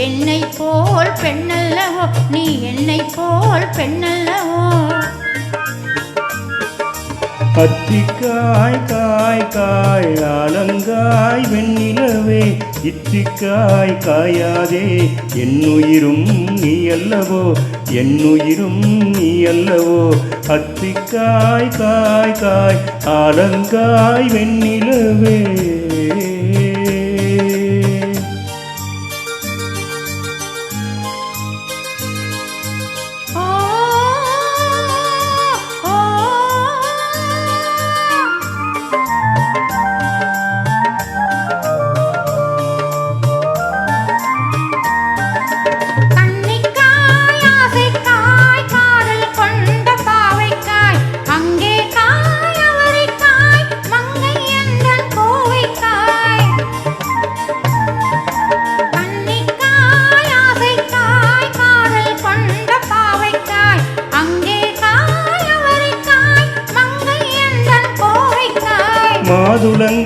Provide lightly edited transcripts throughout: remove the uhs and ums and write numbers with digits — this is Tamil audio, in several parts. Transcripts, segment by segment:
என்னை போல் பெண்ணல்லவோ நீ என்னை போல் பெண்ணல்லவோ அத்திக்காய் காய் காய் ஆலங்காய் வெண்ணிலவே இத்திக்காய் காயாதே என்னுயிரும் நீ அல்லவோ என்னுயிரும் நீ அல்லவோ அத்திக்காய் காய் காய் ஆலங்காய் வெண்ணிலவே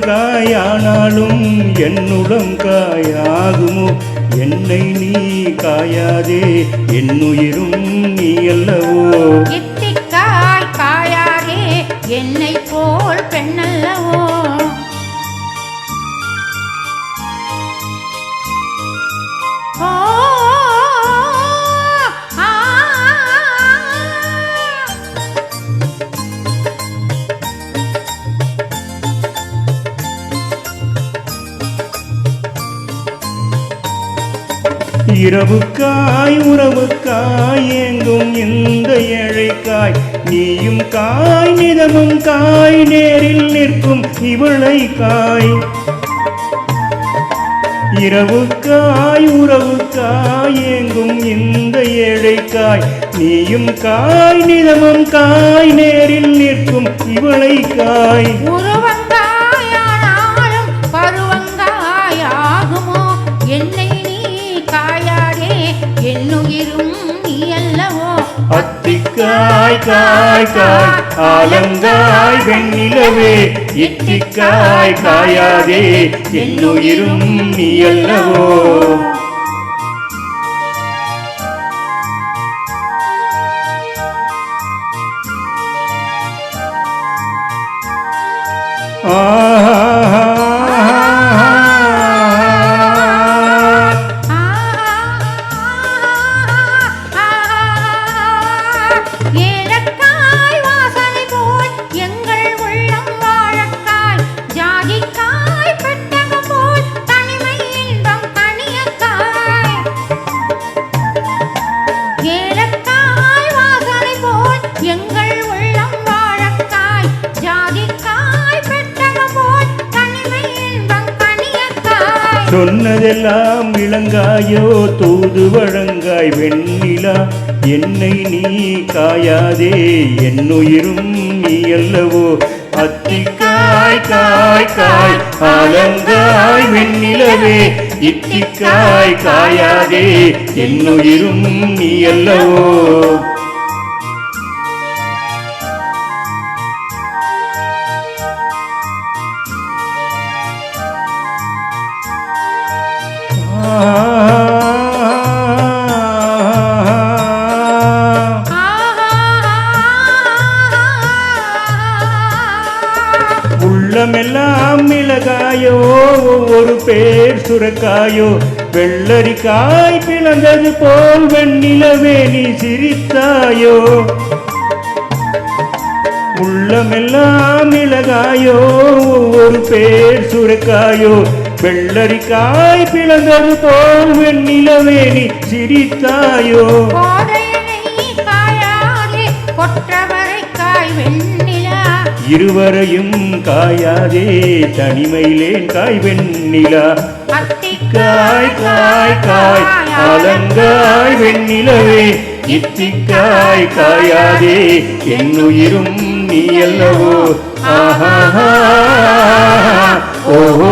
மாதுளங்காயானாலும் என்னுளம் காயாகுமோ என்னை நீ காயாதே என்னுயிரும் நீ அல்லவோ இத்திக்காய் காயாதே என்னை போல் பெண்ணல்லவோ இரவுக்காய் உறவுக்காய் எங்கும் இந்த ஏழைக்காய் நீயும் காய் நிதமும் காய் நேரில் நிற்கும் இவளை காய் இரவுக்காய் உறவுக்காய் எங்கும் இந்த ஏழைக்காய் நீயும் காய் நிதமும் காய் நேரில் நிற்கும் இவளை காய் உருவங்காயானாலும் பருவங்காயாகுமோ என்னை காயாதே என்னுயிரும் நீ அல்லவோ அத்திக்காய் காய் காய் ஆலங்காய் வெண்ணிலவே இத்திக்காய் காயாதே என்னுயிரும் நீ அல்லவோ சொன்னதெல்லாம் விளங்காயோ தூது வழங்காய் வெண்ணிலா என்னை நீ காயாதே என்னுயிரும் நீ அல்லவோ அத்திக்காய் காய் காய் ஆலங்காய் வெண்ணிலவே இத்திக்காய் காயாதே என்னுயிரும் நீ அல்லவோ உள்ளமெல்லாம் மிளகாயோ ஒவ்வொரு பேர் சுரக்காயோ வெள்ளரிக்காய் பிளந்தது போல் வெண்ணிலவே நீ சிரித்தாயோ உள்ளமெல்லாம் மிளகாயோ ஒவ்வொரு பேர் சுரக்காயோ வெள்ளரிக்காய் பிளந்தது போல் வெண்ணிலவே நீ சிரித்தாயோ இருவரையும் காயாதே தனிமையிலேன் காய் வெண்ணிலா அத்திக்காய் காய் காய் ஆலங்காய் வெண்ணிலவே இத்திக்காய் காயாதே என்னுயிரும் நீ அல்லவோ ஆஹா ஓஹோ